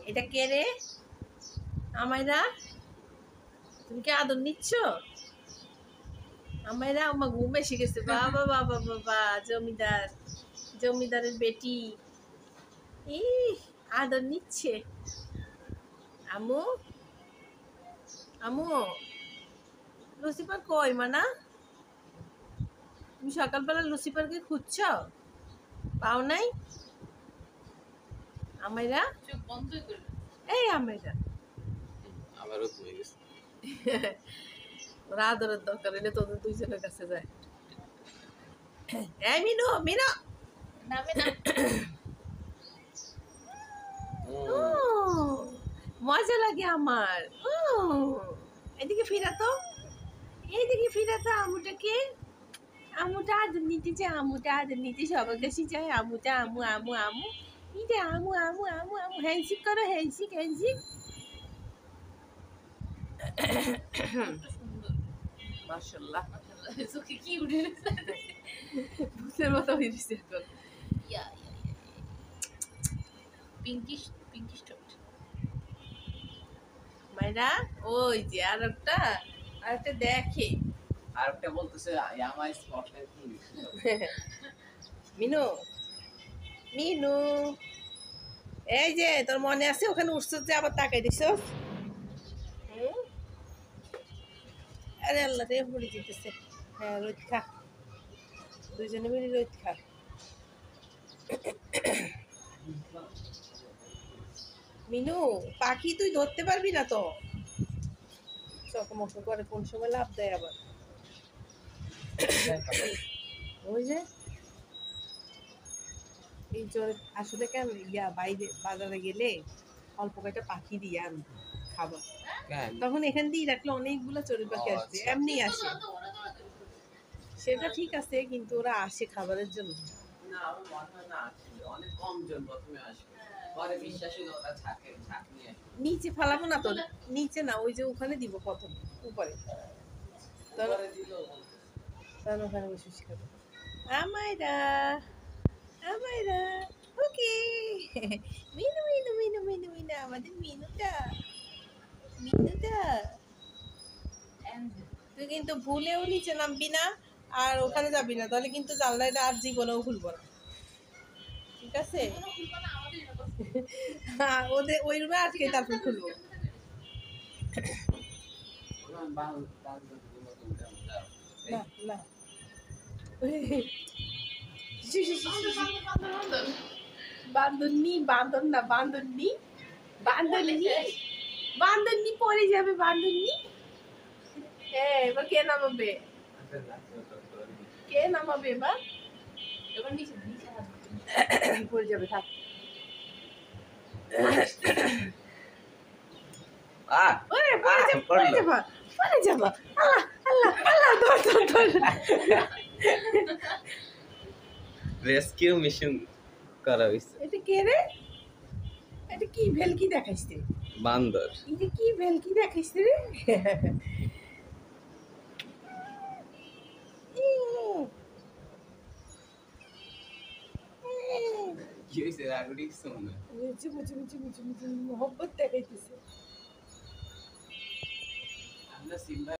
এটা কে রে? আমায়রা, তুমি কি আদর নিচ্ছ? আমায়রা আমার ঘুম এসে গেছে। বাবা বাবা বাবা, জমিদার, জমিদারের বেটি। ই আদর নিচ্ছে। আমু, আমু, লুসিফার কই মানা? তুমি সকালবেলা লুসিফারকে খুঁজছ, পাও নাই? আমায়রা চোখ বন্ধ করে এই আমায়রা আমারও ঘুমিয়ে গেছে। ওরা আদরের দরকার হলে তোদের দুইজনের কাছে যায়। এই মিনু, মিনু নামে না। ও, মজা লাগে আমার। ও, এদিকে ফিরা তো, এইদিকে ফিরা তো। আমুটাকে, আমুটা আদর নিতে চায়, আমুটা আদর নিতে সবার কাছে চায়। আমুটা আমু আমু আমু, এটা আমু আমু আমু আমু। হ্যান্ডশেক করো, হ্যান্ডশেক হ্যান্ডশেক। সুন্দর মাশাআল্লাহ, চোখে কি উঠে গেছে। ভূতের মতো হয়ে গেছে এখন। ইয়া পিঙ্কিশ পিঙ্কিশ টোট মাইরা ওই যে আর একটা দেখে। আর একটা বলতেছে আমার স্পটটা কি? মিনু, মিনু, এই যে তোর মনে আছে ওখানে উঠছিস যে আবার তাকাই দিছস? আরে আল্লাহ রে, পড়ে যেতেছে। হ্যাঁ, রোদ খা, দুইজনে মিলে রোদ খা। মিনু, পাখি তুই ধরতে পারবি না তো, চকমক করে কোন সময় লাভ দেয় আবার। ওই যে এই আসলে কেন বাইরে বাজারে গেলে অল্প কয়েকটা পাখি দিয়ে আন খাবার, তখন এখান দিয়ে রাখলে অনেকগুলো চড়ুই পাখি আসবে, এমনি আসে। সেটা ঠিক আছে, কিন্তু ওরা আসে খাবারের জন্য। না, আমার মনে হয় না আসলে অনেক কম জন প্রথমে আসবে, পরে বিশ্বাস হলো ওরা ঝাঁক নিয়ে আসবে। নিচে ফালাবো না তো, নিচে না, ওই যে ওখানে দিব প্রথম, উপরে। পরে দিলেও তখন ওখানে বসে শিখাবো। আমায়রা, আমায়রা, ওকে। মিনু মিনু মিনু মিনু মিনু, আমাদের মিনুটা, মিনুটা। তুই কিন্তু ভুলেও নিচে নামবি না, আর ওখানে যাবি না, তাহলে কিন্তু জানলাটা আর জীবনেও খুলবো না, ঠিক আছে? হ্যাঁ, ওদের ওই রুমে আটকে তারপর খুলবো। না না, বান্দরনি, বান্দর না, বান্দরনি, বান্দরনি, বান্দরনি পড়ে যাবে, বান্দরনি। হ্যাঁ, এবার কে নামাবে? কে নামাবে এবার? এবার নিচে নিচে হাত পড়ে যাবে, থাক। ওরে পড়ে যাবে, পড়ে যাবে, পড়ে যাবে। আল্লাহ আল্লাহ আল্লাহ, ধর ধর ধর। রেস্কিউ মিশন করা হয়েছে। এটা কে রে? এটা কি ভেলকি দেখাইছে? বান্দর। এটা কি ভেলকি দেখাইছে রে? কি হয়েছে? রাগুড়ি শুনে মুচি মুচি মুচি মুচি মুচি মোহব্বত দেখাইতেছে। আমরা সিম্বা